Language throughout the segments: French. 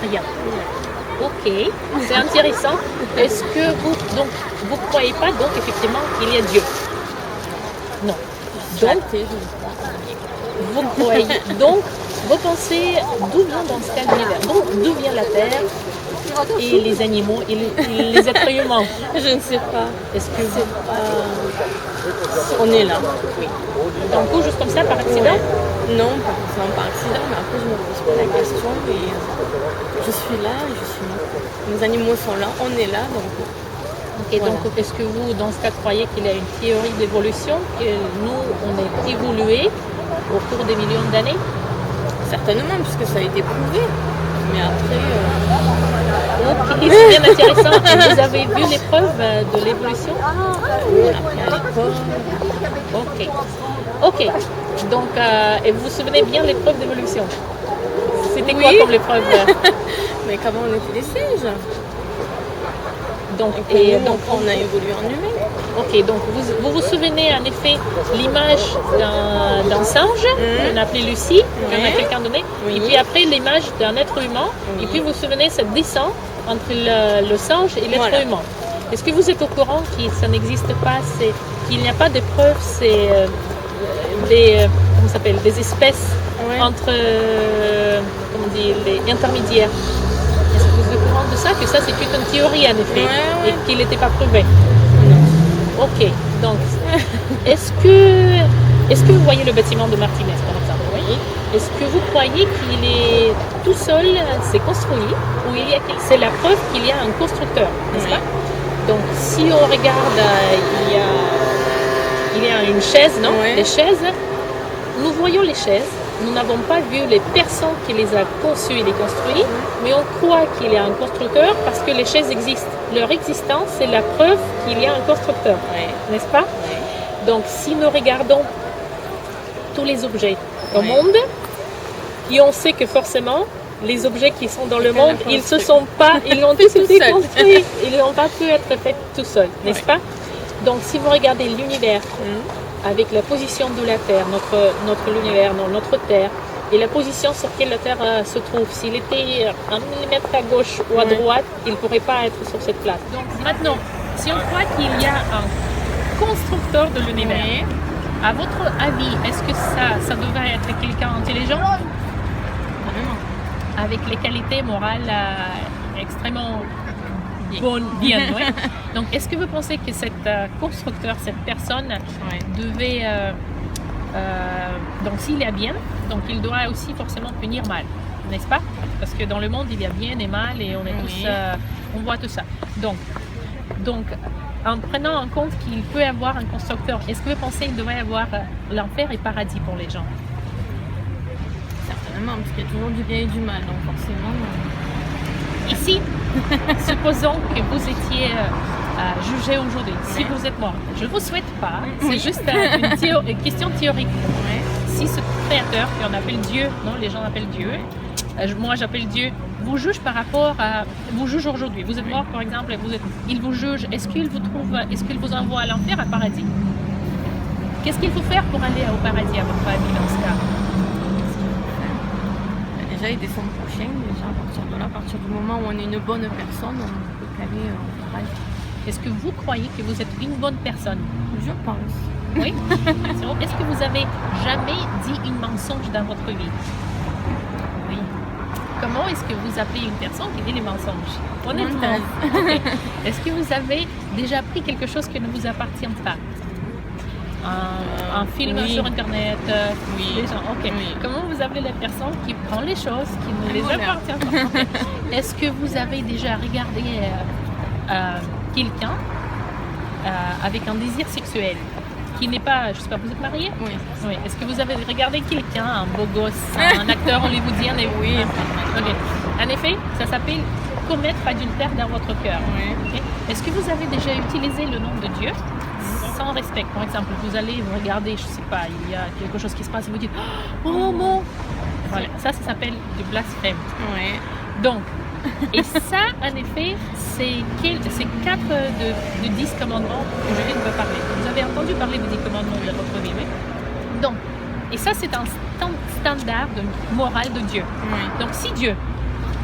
rien. Ok, c'est intéressant. Est-ce que vous croyez pas donc effectivement qu'il y a Dieu? Non. Donc, vous croyez. Donc, vous pensez d'où vient dans ce cas l'univers? Donc, d'où vient la Terre et les animaux et les êtres humains? Je ne sais pas. Est-ce que vous... On est là. Oui. Donc, ou juste comme ça, par accident? Non, pas forcément par accident, mais après je me pose pas la question et je suis là et je suis là. Les animaux sont là, on est là, donc... Et voilà. donc, est-ce que vous, dans ce cas, croyez qu'il y a une théorie d'évolution, que nous, on est évolué au cours des millions d'années? Certainement, puisque ça a été prouvé. Mais après... Ok, c'est bien intéressant. Et vous avez vu les preuves de l'évolution? on a appris à l'école. Ok. Ok. Donc, et vous vous souvenez bien les preuves d'évolution? C'était quoi Oui. comme les preuves? Mais comment on était des singes? Donc, Et donc on a évolué en humain. ok, donc vous souvenez en effet l'image d'un singe qu'on appelait Lucie, qu'on a quelqu'un donné, Oui. et puis après l'image d'un être humain, et puis vous souvenez cette descente entre le singe et l'être Voilà. humain. Est-ce que vous êtes au courant que ça n'existe pas, qu'il n'y a pas de preuves, c'est comment ça s'appelle, des espèces Ouais. entre comment on dit, les intermédiaires? Est-ce que vous êtes au courant de ça? Que ça c'est une théorie en effet, Ouais. et qu'il n'était pas prouvé? Ok, donc est-ce que vous voyez le bâtiment de Martinez par exemple? Oui. Est-ce que vous croyez qu'il est tout seul, c'est construit, ou c'est la preuve qu'il y a un constructeur, n'est-ce pas? Donc si on regarde, il y a une chaise, non? Ouais. Les chaises, nous voyons les chaises. Nous n'avons pas vu les personnes qui les a conçues et les construites, mais on croit qu'il y a un constructeur parce que les chaises existent. Leur existence, c'est la preuve qu'il y a un constructeur, n'est-ce pas? Donc, si nous regardons tous les objets au monde, et on sait que forcément, les objets qui sont dans le monde, ils ont tous été construits, ils n'ont pas pu être faits tout seuls, n'est-ce pas? Donc, si vous regardez l'univers, avec la position de la Terre, notre univers, notre Terre, et la position sur laquelle la Terre se trouve. S'il était 1 millimètre à gauche ou à droite, il ne pourrait pas être sur cette place. Donc maintenant, si on croit qu'il y a un constructeur de l'univers, à votre avis, est-ce que ça devrait être quelqu'un intelligent? Avec les qualités morales extrêmement bien, oui. Donc, est-ce que vous pensez que cet constructeur, cette personne, devait, donc s'il est bien, donc il doit aussi forcément punir mal, n'est-ce pas? Parce que dans le monde, il y a bien et mal et on est tous, on voit tout ça. Donc, en prenant en compte qu'il peut y avoir un constructeur, est-ce que vous pensez qu'il devrait y avoir l'enfer et paradis pour les gens? Certainement, parce qu'il y a toujours du bien et du mal, donc forcément... Ici, supposons que vous étiez jugé aujourd'hui, si vous êtes mort. Je ne vous souhaite pas, c'est juste une question théorique. Si ce créateur, qu'on appelle Dieu, non, les gens appellent Dieu, moi j'appelle Dieu, vous juge par rapport à... Vous juge aujourd'hui, vous êtes mort par exemple, et il vous juge, est-ce qu'il vous envoie à l'enfer, à paradis? Qu'est-ce qu'il faut faire pour aller au paradis à votre avis dans ce cas? Déjà, il descend prochain, déjà, à partir de là, à partir du moment où on est une bonne personne, on peut aller au paradis. Est-ce que vous croyez que vous êtes une bonne personne? Je pense. Oui. Est-ce que vous avez jamais dit une mensonge dans votre vie? Oui. Comment est-ce que vous appelez une personne qui dit les mensonges? Honnêtement. Okay. Est-ce que vous avez déjà pris quelque chose qui ne vous appartient pas? Un film sur internet, les gens. Ok. Comment vous appelez la personne qui prend les choses qui ne les appartiennent pas? Okay. Est-ce que vous avez déjà regardé quelqu'un avec un désir sexuel qui n'est pas, je sais pas, vous êtes marié? Oui. Est-ce que vous avez regardé quelqu'un, un beau gosse, un acteur hollywoodien? Oui. Okay. En effet, ça s'appelle commettre adultère dans votre cœur. Okay. Est-ce que vous avez déjà utilisé le nom de Dieu sans respect? Par exemple, vous allez vous regarder, je sais pas, il y a quelque chose qui se passe et vous dites oh non. Voilà, ça s'appelle du blasphème. Donc, et ça, en effet, c'est 4 de 10 commandements que je viens de vous parler. Vous avez entendu parler des 10 commandements de votre vie, oui? Donc, et ça, c'est un standard de morale de Dieu. Donc, si Dieu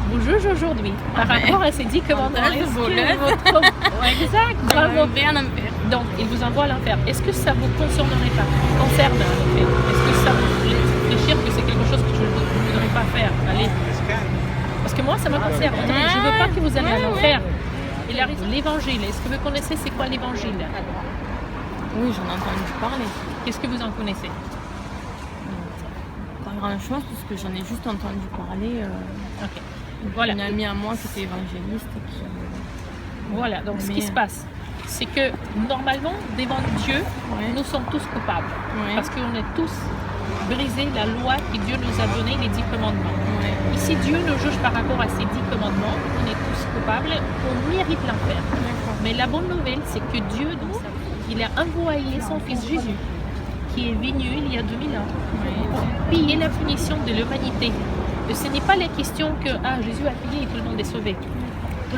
vous juge aujourd'hui par rapport à ces 10 commandements. Menteuse, Est-ce que voleuse. Ouais, exact, bravo. Bien enfer. Donc, il vous envoie à l'enfer. Est-ce que ça vous concernerait pas, concerne en fait? Est-ce que ça vous fait réfléchir que c'est quelque chose que je ne voudrais pas faire? Allez. Parce que moi, ça me concerne. Je ne veux pas que vous alliez à l'enfer. Il arrive l'évangile. Est-ce que vous connaissez c'est quoi l'évangile? Oui, j'en ai entendu parler. Qu'est-ce que vous en connaissez? Pas grand-chose, parce que j'en ai juste entendu parler. Ok. Voilà. Une amie à moi qui était évangéliste. Voilà. Donc, ce qui Mais- se passe, c'est que normalement, devant Dieu, Ouais. nous sommes tous coupables. Ouais. Parce qu'on est tous brisé la loi que Dieu nous a donnée, les 10 commandements. Ouais. Ici, Dieu nous juge par rapport à ces 10 commandements. On est tous coupables, on mérite l'enfer. D'accord. Mais la bonne nouvelle, c'est que Dieu, dans sa vie, il a envoyé son Fils Jésus, qui est venu il y a 2000 ans, pour payer la punition de l'humanité. Et ce n'est pas la question que Jésus a payé et tout le monde est sauvé. Tout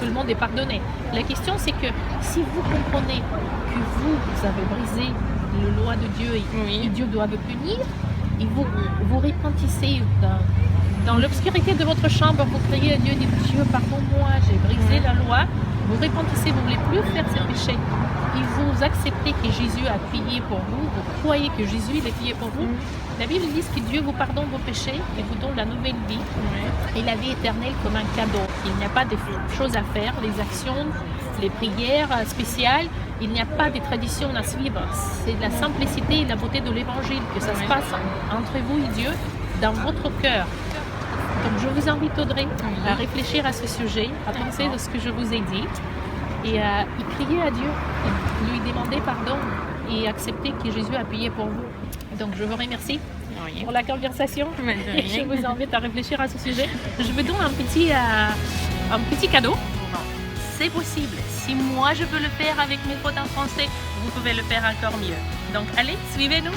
le monde est pardonné. La question, c'est que si vous comprenez que vous avez brisé la loi de Dieu et Dieu doit vous punir, et vous repentissez dans l'obscurité de votre chambre, vous criez à Dieu, dites Dieu, pardonne-moi, j'ai brisé la loi. Vous repentissez, vous ne voulez plus faire ces péchés. Et vous acceptez que Jésus a payé pour vous, vous croyez que Jésus il a payé pour vous. La Bible dit que Dieu vous pardonne vos péchés et vous donne la nouvelle vie et la vie éternelle comme un cadeau. Il n'y a pas de choses à faire, les actions, les prières spéciales, il n'y a pas de traditions à suivre. C'est la simplicité et la beauté de l'évangile que ça se passe entre vous et Dieu dans votre cœur. Donc je vous invite Audrey à réfléchir à ce sujet, à penser de ce que je vous ai dit et à y crier à Dieu, lui demander pardon et accepter que Jésus a payé pour vous. Donc je vous remercie pour la conversation et je vous invite à réfléchir à ce sujet. Je vous donne un petit cadeau. C'est possible. Si moi je peux le faire avec mes fautes en français, vous pouvez le faire encore mieux. Donc allez, suivez-nous.